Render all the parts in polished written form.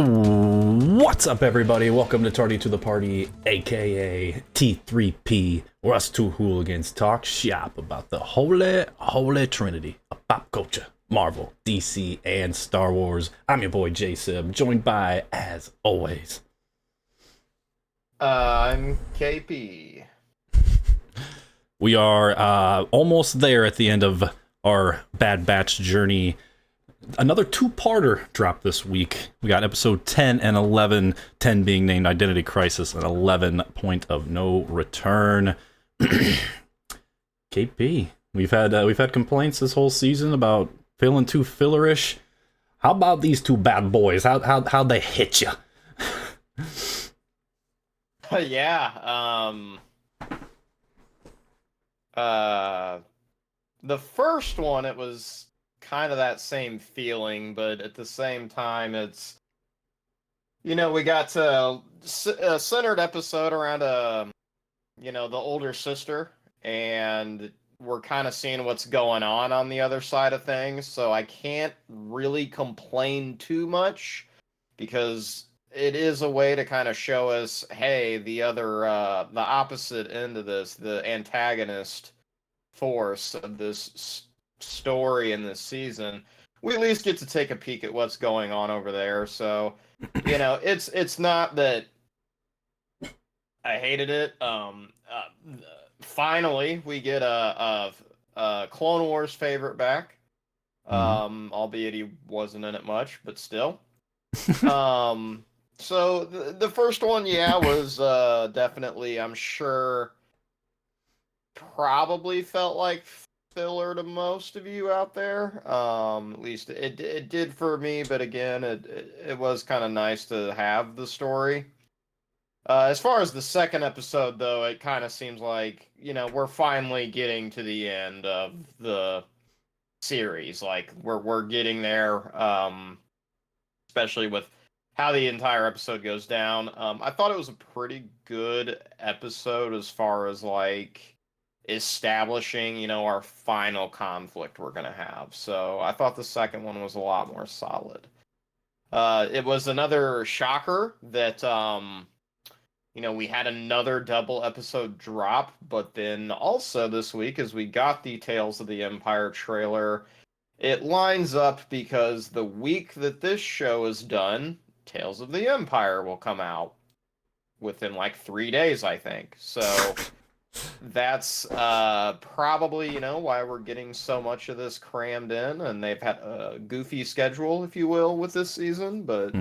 What's up, everybody? Welcome to Tardy to the Party, aka T3P, where us two hooligans talk shop about the holy trinity of pop culture, Marvel, DC, and Star Wars. I'm your boy Jsib, joined by, as always, I'm KP. We are almost there at the end of our Bad Batch journey. Another two-parter dropped this week. We got episode 10 and 11, 10 being named Identity Crisis, and 11 Point of No Return. KP, we've had complaints this whole season about feeling too fillerish. How about these two bad boys? How'd they hit you? Yeah. The first one, it was kind of that same feeling, but at the same time, it's, we got to a centered episode around the older sister, and we're kind of seeing what's going on the other side of things, so I can't really complain too much, because it is a way to kind of show us, hey, the opposite end of this, the antagonist force of this story in this season. We at least get to take a peek at what's going on over there. So, it's not that I hated it. Finally, we get a Clone Wars favorite back. Albeit he wasn't in it much, but still. So the first one, was definitely, I'm sure, probably felt like filler to most of you out there. At least it did for me, but again, it was kind of nice to have the story. As far as the second episode, though, it kind of seems like, we're finally getting to the end of the series. Like, we're getting there, especially with how the entire episode goes down. I thought it was a pretty good episode as far as, like, establishing, our final conflict we're going to have. So I thought the second one was a lot more solid. It was another shocker that, we had another double episode drop, but then also this week, as we got the Tales of the Empire trailer, it lines up because the week that this show is done, Tales of the Empire will come out within like 3 days, I think. So that's probably, why we're getting so much of this crammed in, and they've had a goofy schedule, if you will, with this season, but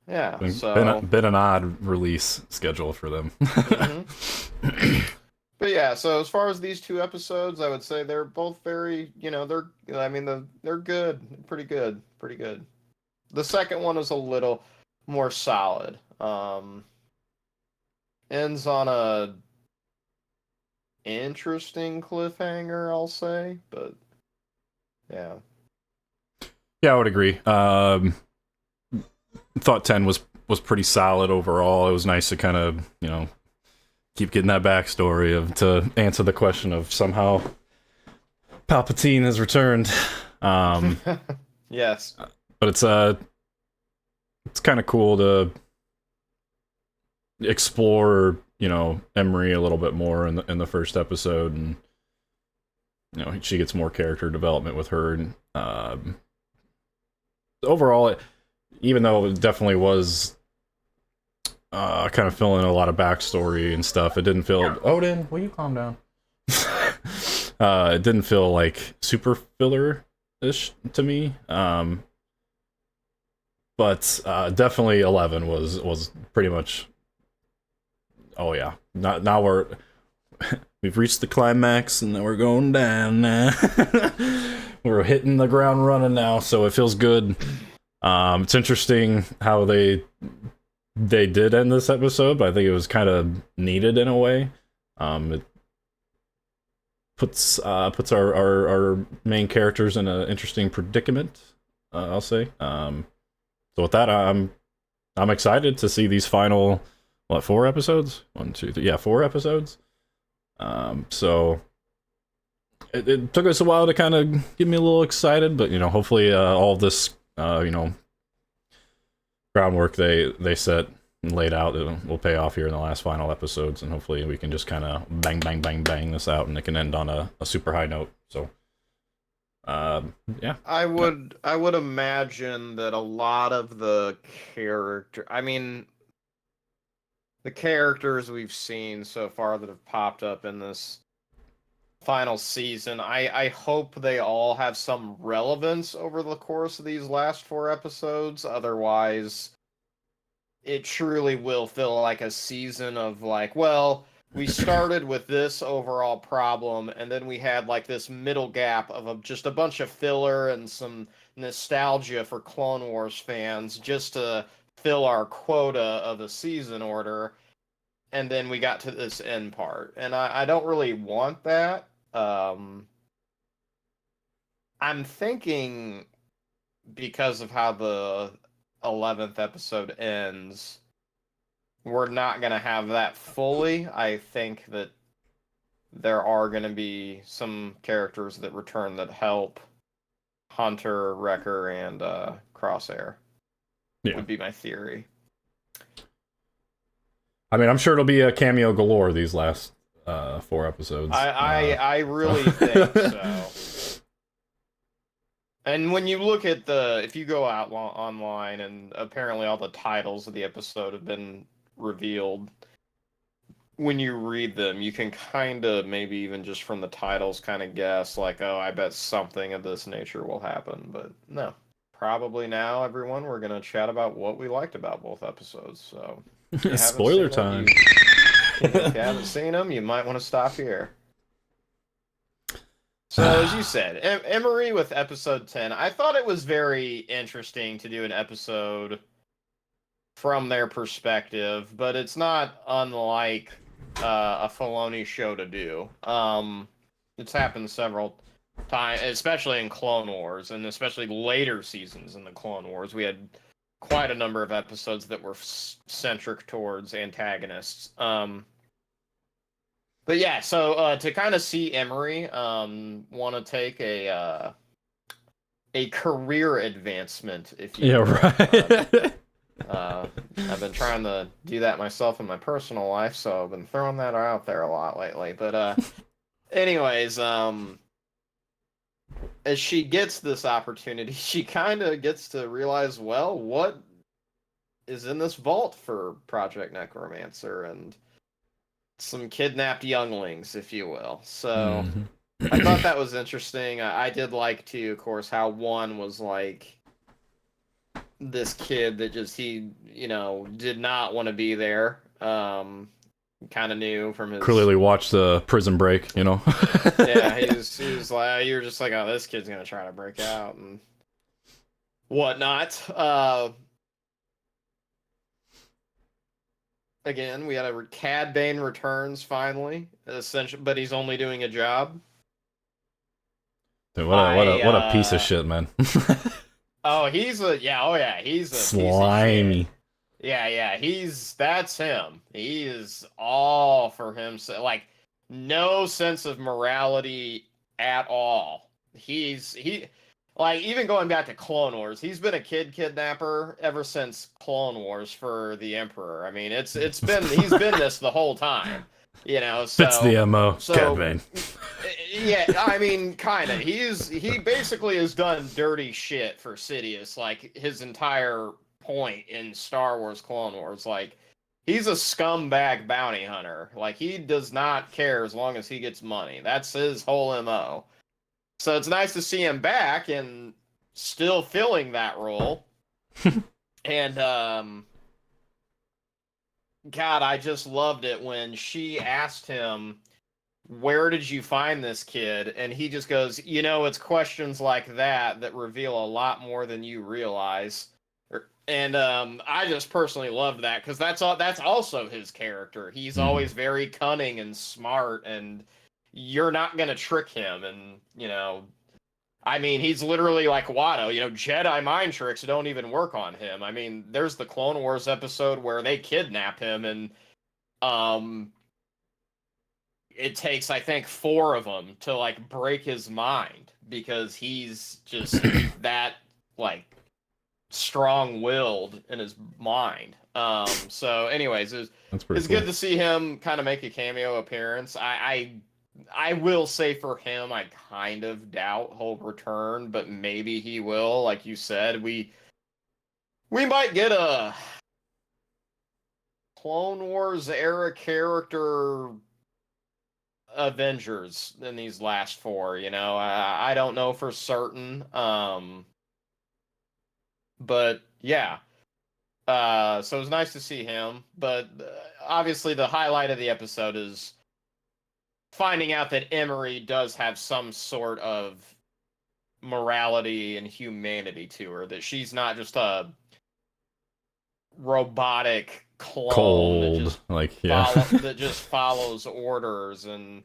yeah, been an odd release schedule for them. But yeah, so as far as these two episodes, I would say they're both very, they're good, pretty good. The second one is a little more solid. Ends on a interesting cliffhanger, I'll say, but yeah. Yeah, I would agree. Thought 10 was pretty solid overall. It was nice to kind of, keep getting that backstory to answer the question of somehow Palpatine has returned. Yes. But it's kind of cool to explore, Emery a little bit more in the first episode, and she gets more character development with her, and overall, even though it definitely was kind of filling a lot of backstory and stuff, it didn't feel. Odin, will you calm down? It didn't feel like super filler-ish to me. But definitely 11 was pretty much. Oh yeah, now we've reached the climax, and then we're going down. We're hitting the ground running now, so it feels good. It's interesting how they did end this episode, but I think it was kind of needed in a way. It puts our main characters in an interesting predicament, I'll say. So with that, I'm excited to see these final 4 episodes? 1, 2, 3, 4 episodes. So it took us a while to kind of get me a little excited, but hopefully all of this groundwork they set and laid out will pay off here in the last final episodes, and hopefully we can just kind of bang bang bang bang this out, and it can end on a super high note. So, yeah. I would imagine that a lot of the the characters we've seen so far that have popped up in this final season, I hope they all have some relevance over the course of these last 4 episodes. Otherwise, it truly will feel like a season of like, well, we started with this overall problem, and then we had like this middle gap of just a bunch of filler and some nostalgia for Clone Wars fans just to fill our quota of the season order. And then we got to this end part. And I don't really want that. I'm thinking because of how the 11th episode ends, we're not going to have that fully. I think that there are going to be some characters that return that help Hunter, Wrecker, and Crosshair. Yeah. Would be my theory. I mean, I'm sure it'll be a cameo galore these last 4 episodes. I really think so. And when you look at if you go out online, and apparently all the titles of the episode have been revealed, when you read them, you can kind of, maybe even just from the titles, kind of guess, like, oh, I bet something of this nature will happen. But no. Probably now, everyone, we're going to chat about what we liked about both episodes. So, spoiler time. If you haven't seen them, you might want to stop here. So, as you said, Emery with episode 10, I thought it was very interesting to do an episode from their perspective, but it's not unlike a Filoni show to do. It's happened several times, especially in Clone Wars, and especially later seasons in the Clone Wars. We had quite a number of episodes that were centric towards antagonists. But yeah, so to kind of see Emery want to take a career advancement, if you will. Right. I've been trying to do that myself in my personal life, so I've been throwing that out there a lot lately. But anyways, as she gets this opportunity, she kind of gets to realize, well, what is in this vault for Project Necromancer, and some kidnapped younglings, if you will. So I thought that was interesting. I did like, too, of course, how one was like this kid that just, he, did not want to be there. Kind of knew from his... Clearly watched the Prison Break, Yeah, he was like, you were just like, oh, this kid's going to try to break out and whatnot. Again, we had a Cad Bane returns finally, essentially, but he's only doing a job. Dude, what a piece of shit, man. Oh, he's a slimy. Yeah, that's him. He is all for himself, like no sense of morality at all. Like, even going back to Clone Wars, he's been a kidnapper ever since Clone Wars for the Emperor. I mean, he's been this the whole time, So fits the MO. Cad Bane. Yeah, I mean, kind of. He basically has done dirty shit for Sidious, like his entire point in Star Wars Clone Wars. Like, he's a scumbag bounty hunter. Like, he does not care as long as he gets money. That's his whole MO. So it's nice to see him back and still filling that role. And God, I just loved it when she asked him, where did you find this kid? And he just goes, it's questions like that reveal a lot more than you realize. And I just personally loved that, because that's also his character. He's always very cunning and smart, and you're not going to trick him. And, I mean, he's literally like Watto, Jedi mind tricks don't even work on him. I mean, there's the Clone Wars episode where they kidnap him, and it takes, I think, 4 of them to, like, break his mind, because he's just that, like, strong-willed in his mind. So anyways, That's pretty it's cool. good to see him kind of make a cameo appearance. I will say for him, I kind of doubt he'll return, but maybe he will. Like you said, we might get a Clone Wars era character Avengers in these last four. You know, I don't know for certain. But yeah. So it was nice to see him, but obviously the highlight of the episode is finding out that Emery does have some sort of morality and humanity to her, that she's not just a robotic clone that Cold, just like, yeah. follows orders, and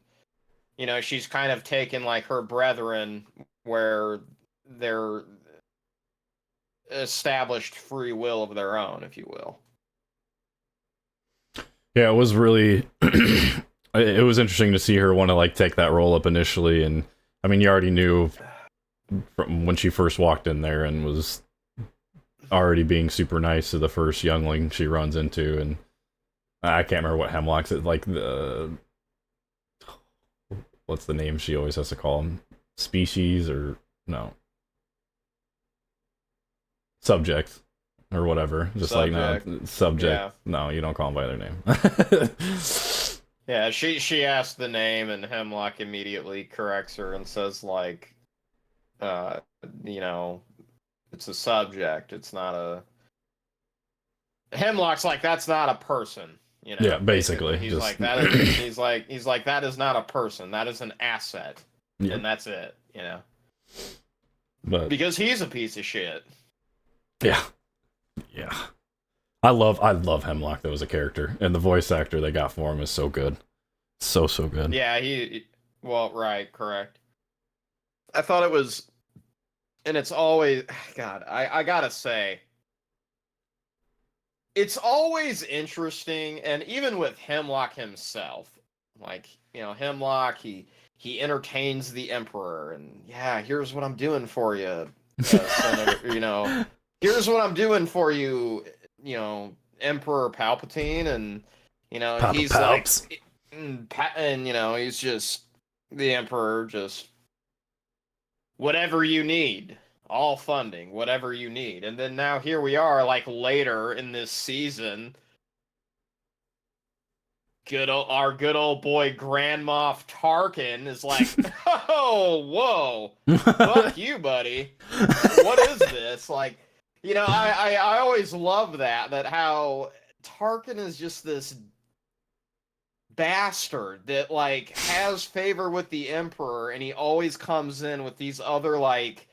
you know, she's kind of taken like her brethren where they're established free will of their own, if you will. Yeah, it was really it was interesting to see her want to like take that role up initially, and I mean, you already knew from when she first walked in there and was already being super nice to the first youngling she runs into, and I can't remember what Hemlock's like the what's the name she always has to call him? Species or no? Subject or whatever. Just Subject. like no subject. Yeah. No, you don't call him by their name. Yeah, she asked the name, and Hemlock immediately corrects her and says like, uh, you know, it's a subject. It's not a. Hemlock's like, that's not a person. You know, Yeah, basically. he's Just like that. Is, he's like that is not a person. That is an asset, yeah. and that's it. You know, But because he's a piece of shit. yeah, yeah. I love Hemlock though as a character, and the voice actor they got for him is so good, so good. Yeah, well, right, correct. I thought it was, and it's always, God, I gotta say, it's always interesting, and even with Hemlock himself, like, you know, Hemlock, he entertains the Emperor, and yeah, here's what I'm doing for you, Senator, you know, here's what I'm doing for you, you know, Emperor Palpatine, and you know, Papa he's Palps. like, and you know, he's just the Emperor, just whatever you need, all funding, whatever you need. And then now here we are, like later in this season, our good old boy Grand Moff Tarkin is like, oh, whoa, fuck you, buddy. What is this? Like, you know, I always love that how Tarkin is just this bastard that like has favor with the Emperor, and he always comes in with these other like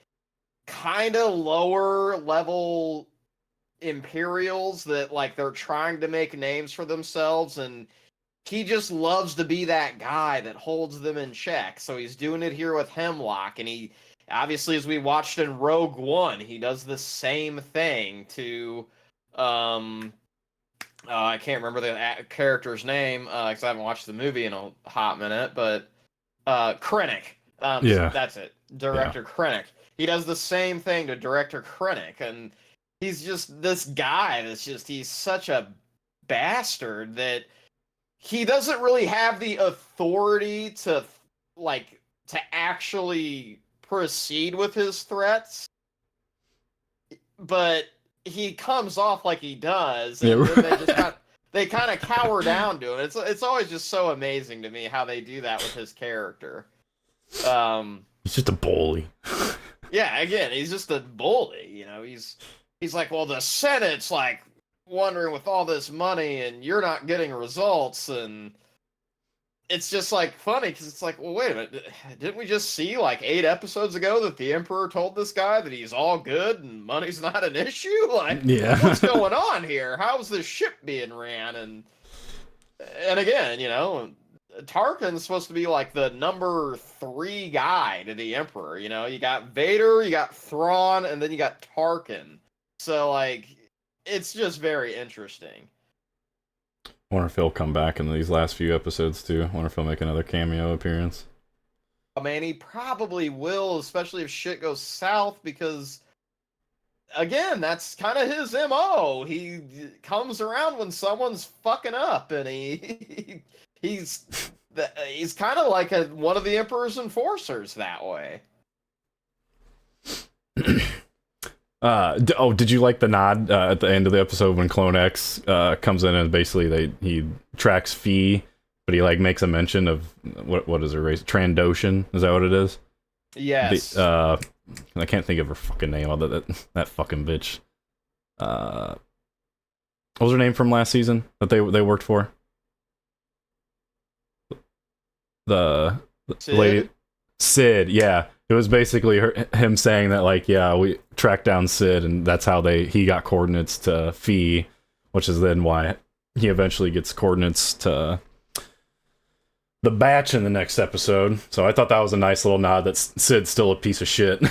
kind of lower level Imperials that like they're trying to make names for themselves, and he just loves to be that guy that holds them in check. So he's doing it here with Hemlock, and he obviously, as we watched in Rogue One, he does the same thing to I can't remember the character's name because I haven't watched the movie in a hot minute, but Krennic. Yeah, that's it. Director Krennic. He does the same thing to Director Krennic, and he's just this guy that's just, he's such a bastard that he doesn't really have the authority to like to actually proceed with his threats, but he comes off like he does, and yeah. then they kind of cower down to it. It's always just so amazing to me how they do that with his character. He's just a bully. Yeah, again, he's just a bully. You know, he's like, well, the Senate's like wondering with all this money, and you're not getting results, and it's just like funny because it's like, well, wait a minute, didn't we just see like 8 episodes ago that the Emperor told this guy that he's all good and money's not an issue? Like, yeah. what's going on here? How's this ship being ran? And again, you know, Tarkin's supposed to be like the number 3 guy to the Emperor. You know, you got Vader, you got Thrawn, and then you got Tarkin. So like, it's just very interesting. Wonder if he'll come back in these last few episodes too. Wonder if he'll make another cameo appearance. I mean, he probably will, especially if shit goes south, because again, that's kind of his MO. He comes around when someone's fucking up, and he's he's kind of like one of the Emperor's enforcers that way. Did you like the nod at the end of the episode when Clone X comes in and basically he tracks Fee, but he like makes a mention of what is her race? Trandoshan? Is that what it is? Yes. I can't think of her fucking name. Other that fucking bitch. What was her name from last season that they worked for? The lady Sid. Yeah, it was basically him saying that like, yeah, we tracked down Sid, and that's how he got coordinates to Fee, which is then why he eventually gets coordinates to the Batch in the next episode. So I thought that was a nice little nod that Sid's still a piece of shit.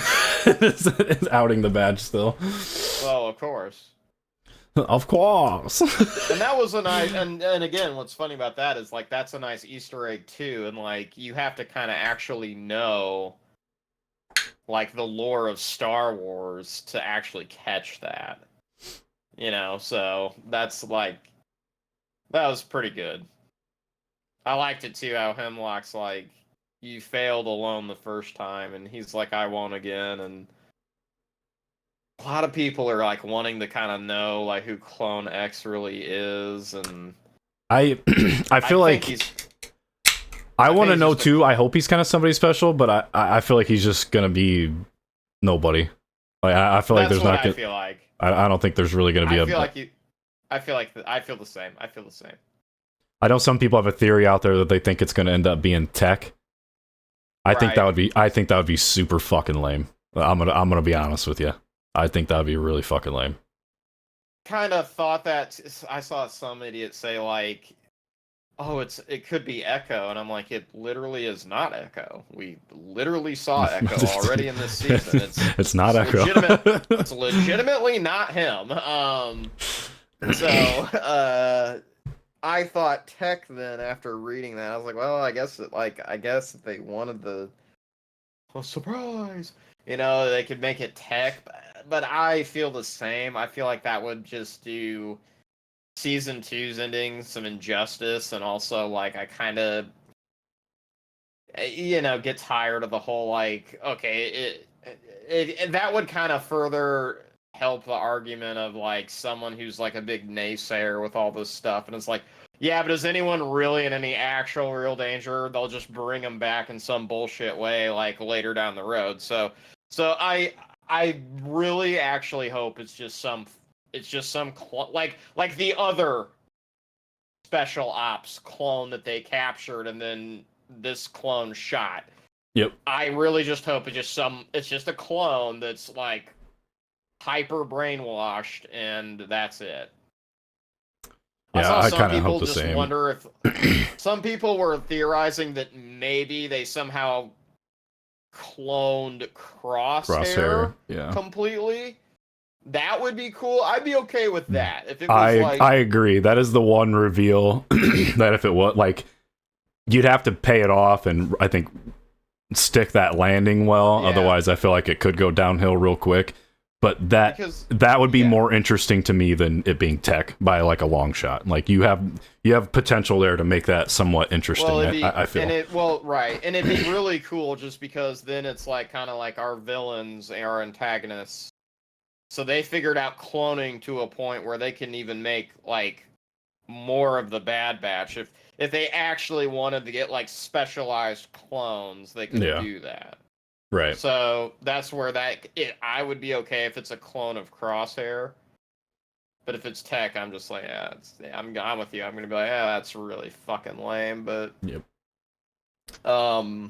is outing the Batch still. Well, of course. Of course. And that was a nice, and again, what's funny about that is like that's a nice Easter egg too, and like you have to kind of actually know like the lore of Star Wars to actually catch that. You know, so that's like that was pretty good. I liked it too how Hemlock's like, you failed alone the first time, and he's like, I won't again, and a lot of people are like wanting to kind of know like who Clone X really is, and I feel like I want to know too. I hope he's kind of somebody special, but I feel like he's just gonna be nobody. Like I feel like there's not. I feel like I don't think there's really gonna be I feel the same. I feel the same. I know some people have a theory out there that they think it's gonna end up being Tech. I think that would be super fucking lame. I'm gonna be honest with you. I think that would be really fucking lame. Kind of thought that. I saw some idiot say like, oh, it could be Echo, and I'm like, it literally is not Echo. We literally saw Echo already in this season. It's not Echo. It's legitimately not him. So I thought Tech then after reading that, I was like, well, I guess if they wanted the surprise, you know, they could make it Tech, but I feel the same. I feel like that would just do season 2's ending some injustice, and also like I kind of get tired of the whole like, okay, it that would kind of further help the argument of like someone who's like a big naysayer with all this stuff, and it's like, yeah, but is anyone really in any actual real danger? They'll just bring them back in some bullshit way like later down the road. So I really actually hope it's just some like the other special ops clone that they captured and then this clone shot. Yep. I really just hope it's just a clone that's like hyper brainwashed and that's it. Yeah, I kind of people hope the just same. wonder if some people were theorizing that maybe they somehow cloned Crosshair completely. That would be cool. I'd be okay with that. If it was I agree. That is the one reveal that if it was like, you'd have to pay it off and I think stick that landing well. Yeah. Otherwise, I feel like it could go downhill real quick. But that would be more interesting to me than it being Tech by like a long shot. Like you have potential there to make that somewhat interesting. Well, I feel. And it'd be really cool just because then it's like kind of like our villains, our antagonists. So they figured out cloning to a point where they can even make like more of the Bad Batch. If they actually wanted to get like specialized clones, they could do that. Right. So that's where I would be okay if it's a clone of Crosshair. But if it's Tech, I'm just like, I'm with you. I'm gonna be like, that's really fucking lame. But yep. I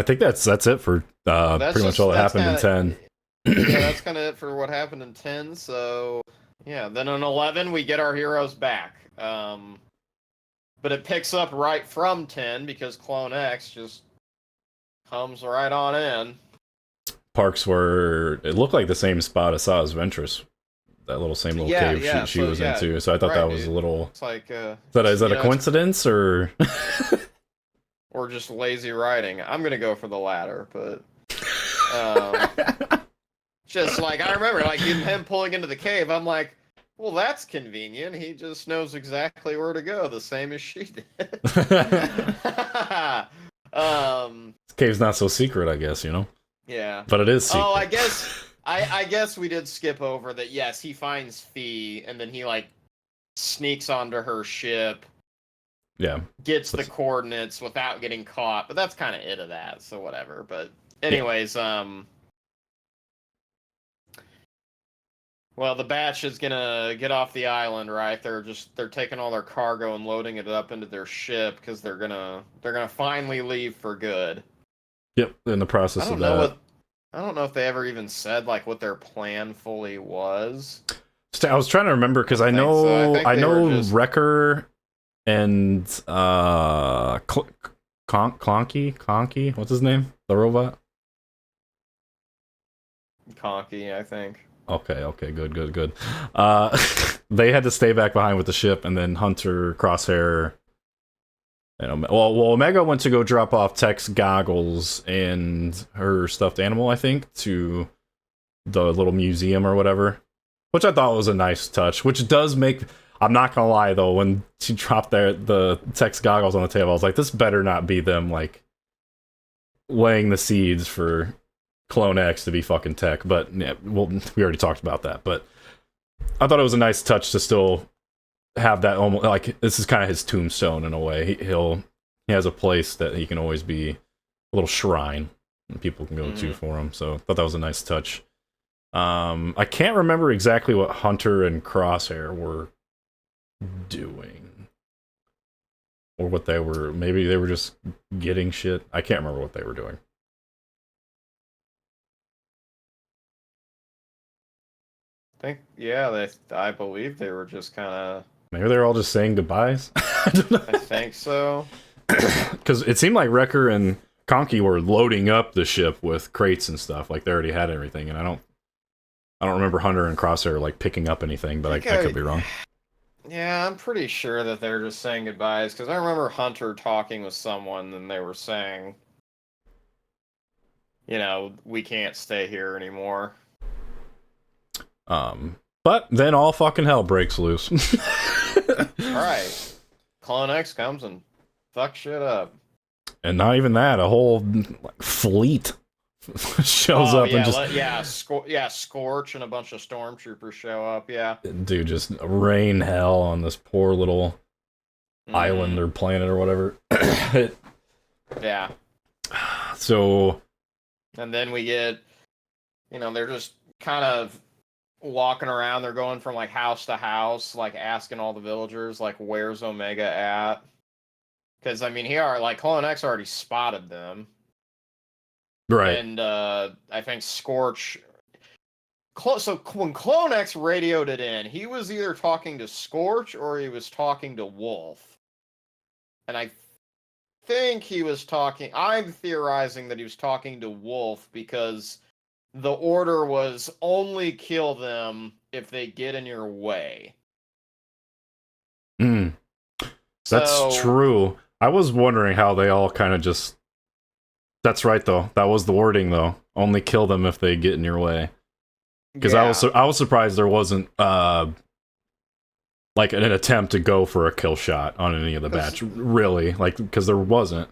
think that's it for pretty much all that happened in 10. Yeah, that's kind of it for what happened in 10. So yeah, then in 11 we get our heroes back. But it picks up right from 10 because Clone X just comes right on in. Parks were, it looked like the same spot I saw as Ventress. That little same little cave she was into. So I thought that was a little. It's like is that a coincidence or or just lazy writing? I'm gonna go for the latter, but Just like I remember, like him pulling into the cave. I'm like, well, that's convenient. He just knows exactly where to go, the same as she did. This cave's not so secret, I guess, you know? Yeah. But it is secret. Oh, I guess we did skip over that. Yes, he finds Fee, and then he like sneaks onto her ship. Yeah. Gets the coordinates without getting caught, but that's kind of it of that. So whatever. But anyways, well, the batch is gonna get off the island, right? They're taking all their cargo and loading it up into their ship because they're gonna finally leave for good. Yep. In the process of that. I don't know if they ever even said like what their plan fully was. I was trying to remember because I know just... Wrecker and Conky, what's his name? The robot? Conky, I think. Okay, good. They had to stay back behind with the ship, and then Hunter, Crosshair, well, Omega went to go drop off Tech's goggles and her stuffed animal, I think, to the little museum or whatever, which I thought was a nice touch, which does make... I'm not gonna lie, though, when she dropped the Tech's goggles on the table, I was like, this better not be them, like, laying the seeds for Clone X to be fucking Tech, but, yeah, well, we already talked about that, but I thought it was a nice touch to still have that, almost, like, this is kind of his tombstone, in a way. He has a place that he can always be, a little shrine, and people can go to for him, so I thought that was a nice touch. I can't remember exactly what Hunter and Crosshair were doing, or what they were... Maybe they were just getting shit. I can't remember what they were doing. I believe they were just kind of... Maybe they were all just saying goodbyes. I think so. Because it seemed like Wrecker and Conky were loading up the ship with crates and stuff, like they already had everything, and I don't remember Hunter and Crosshair like picking up anything, but I could be wrong. Yeah, I'm pretty sure that they're just saying goodbyes, because I remember Hunter talking with someone, and they were saying, we can't stay here anymore. But then all fucking hell breaks loose. Alright. Clone X comes and fucks shit up. And not even that, a whole fleet shows up and just... Scorch and a bunch of stormtroopers show up, yeah. Dude, just rain hell on this poor little island or planet or whatever. Yeah. So... And then we get, they're just kind of walking around. They're going from, like, house to house, like, asking all the villagers, like, where's Omega at? Because, I mean, Clone X already spotted them. Right. And I think Scorch... So when Clone X radioed it in, he was either talking to Scorch or he was talking to Wolf. And I think he was talking... I'm theorizing that he was talking to Wolf because the order was only kill them if they get in your way. That's true. I was wondering how they all kind of just... That's right, though. That was the wording, though. Only kill them if they get in your way. Because I was surprised there wasn't like an attempt to go for a kill shot on any of the batch, really, like, because there wasn't.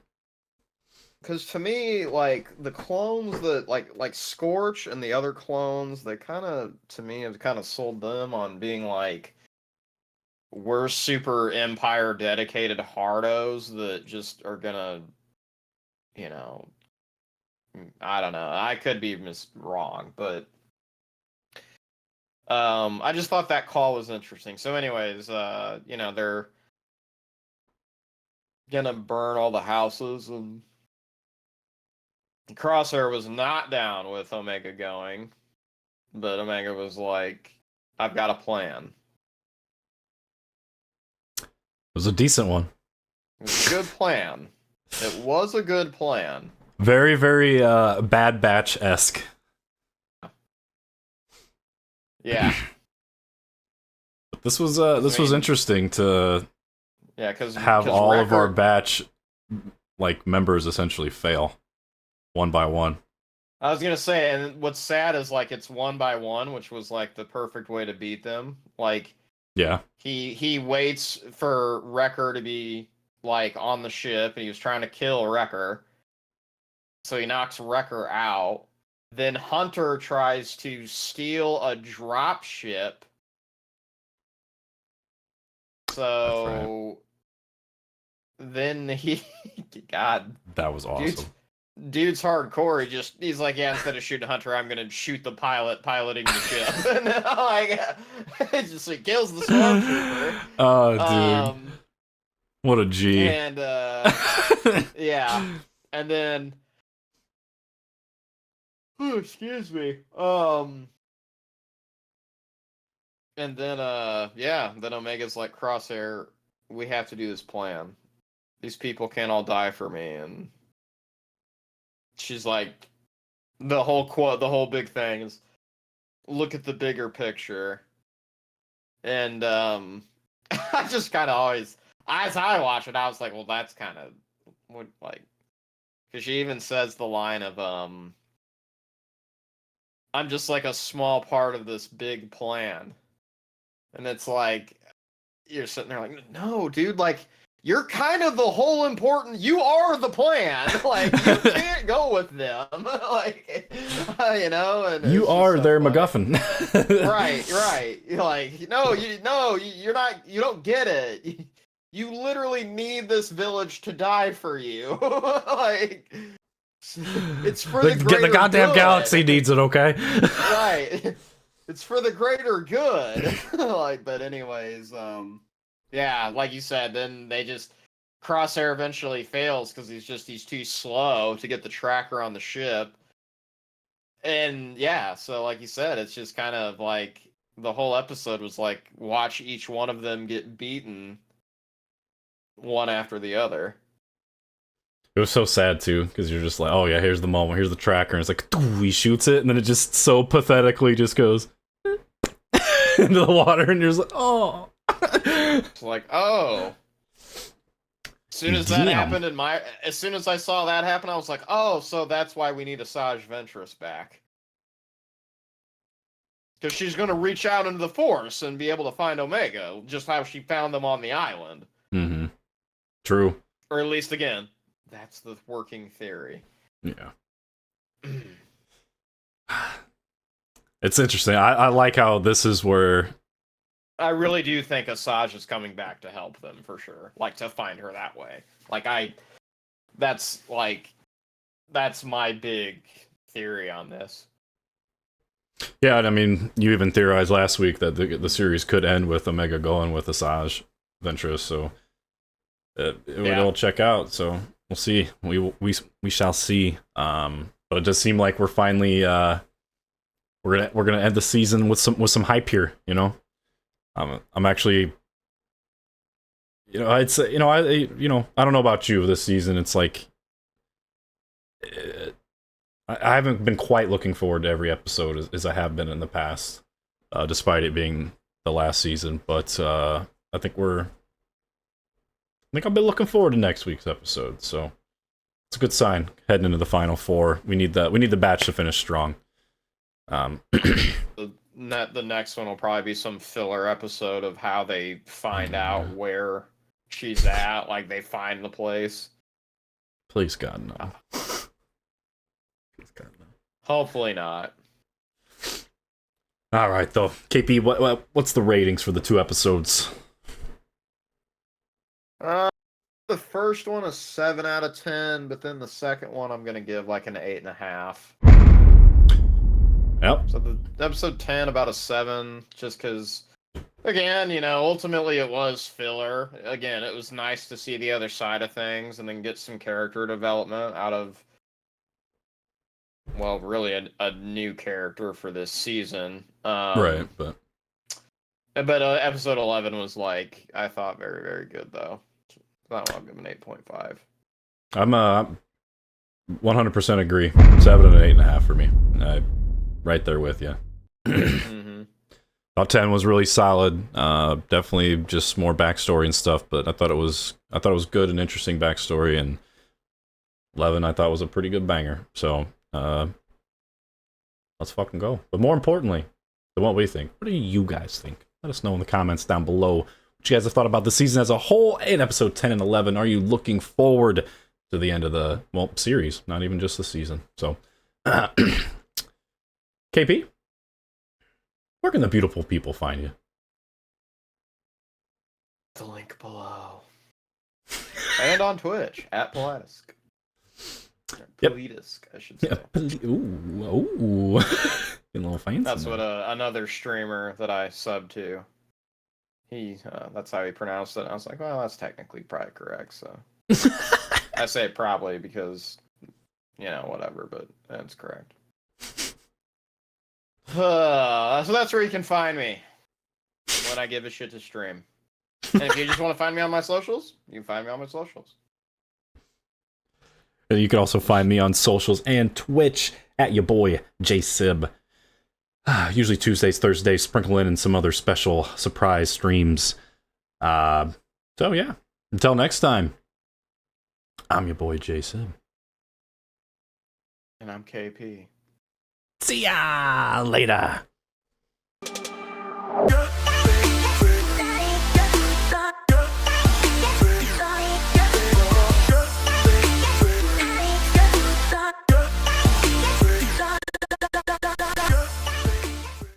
Because to me, like, the clones that like Scorch and the other clones, they kind of, to me, have kind of sold them on being like, we're super Empire dedicated hardos that just are gonna, I don't know. I could be wrong, but I just thought that call was interesting. So anyways, they're gonna burn all the houses, and Crosshair was not down with Omega going, but Omega was like, I've got a plan. It was a decent one. It was a good plan. It was a good plan. Very, very Bad Batch-esque. Yeah. This was interesting to have all of our batch like members essentially fail one by one. I was gonna say, and what's sad is like it's 1 by 1, which was like the perfect way to beat them. Like Yeah. he waits for Wrecker to be like on the ship, and he was trying to kill Wrecker, so he knocks Wrecker out. Then Hunter tries to steal a drop ship. That's right. So then he, God, That was awesome. dude's hardcore. He's like, yeah, instead of shooting Hunter, I'm gonna shoot the pilot piloting the ship. And like, it just like kills the stormtrooper. Oh, dude. What a G. And yeah, and then, oh, excuse me. And then yeah, then Omega's like, Crosshair, we have to do this plan. These people can't all die for me. And she's like, the whole big thing is, look at the bigger picture. And I just kind of always, as I watch it, I was like, well, that's kind of what, like, because she even says the line of I'm just like a small part of this big plan. And it's like, you're sitting there like, no, dude, like, you're kind of the whole important, you are the plan. Like, you can't go with them. Like, you know, and You are their MacGuffin. right. You're like, no, you're not, you don't get it. You literally need this village to die for you. Like, it's for the greater The goddamn good. galaxy needs it, okay? Right. It's for the greater good. Like, but anyways, yeah, like you said, then they just, Crosshair eventually fails because he's too slow to get the tracker on the ship. And yeah, so like you said, it's just kind of like the whole episode was like watch each one of them get beaten one after the other. It was so sad too, because you're just like, oh yeah, here's the moment, here's the tracker, and it's like, he shoots it, and then it just so pathetically just goes into the water, and you're just like, oh. It's like, oh. As soon as that happened as soon as I saw that happen, I was like, oh, so that's why we need Asajj Ventress back. Because she's going to reach out into the Force and be able to find Omega, just how she found them on the island. Mm-hmm. True. Or at least, again, that's the working theory. Yeah. It's interesting. I like how this is where... I really do think Asajj is coming back to help them, for sure. Like, to find her that way. Like, that's my big theory on this. Yeah, I mean, you even theorized last week that the series could end with Omega going with Asajj Ventress, so it would all check out. So we'll see. We shall see. But it does seem like we're finally we're gonna end the season with some hype here. You know, I'm actually, you know, it's I don't know about you this season. It's like I haven't been quite looking forward to every episode as I have been in the past, despite it being the last season. But I think I've been looking forward to next week's episode, so it's a good sign heading into the final four. We need the batch to finish strong. The next one will probably be some filler episode of how they find out where she's at, like they find the place. Please God, no. Please God, no. Hopefully not. All right, though. KP, what's the ratings for the 2 episodes? The first one is 7 out of 10, but then the second one I'm gonna give like an 8.5. Yep. So the episode 10 about a 7, just because, again, ultimately it was filler. Again, it was nice to see the other side of things and then get some character development out of, well, really a new character for this season. Right, but episode 11 was like, I thought very, very good though. So I'll give an 8.5. I'm 100% agree. 7 and an 8.5 for me. Right there with you. Mm-hmm. About 10 was really solid. Definitely just more backstory and stuff, but I thought it was good and interesting backstory. And 11 I thought was a pretty good banger. So let's fucking go. But more importantly than what we think, what do you guys think? Let us know in the comments down below what you guys have thought about the season as a whole and episode 10 and 11. Are you looking forward to the end of the, well, series, not even just the season? So, KP, where can the beautiful people find you? The link below. And on Twitch, at Politisk. Yep. Politisk, I should say. Ooh. A little fancy. That's what another streamer that I sub to. He, that's how he pronounced it. I was like, well, that's technically probably correct. So I say probably because, you know, whatever, but that's correct. So that's where you can find me when I give a shit to stream. And if you just want to find me on my socials, you can find me on my socials. You can also find me on socials and Twitch at your boy Jsib. Usually Tuesdays, Thursdays, sprinkle in some other special surprise streams. So yeah, until next time, I'm your boy Jsib. And I'm KP. See ya later. Yeah.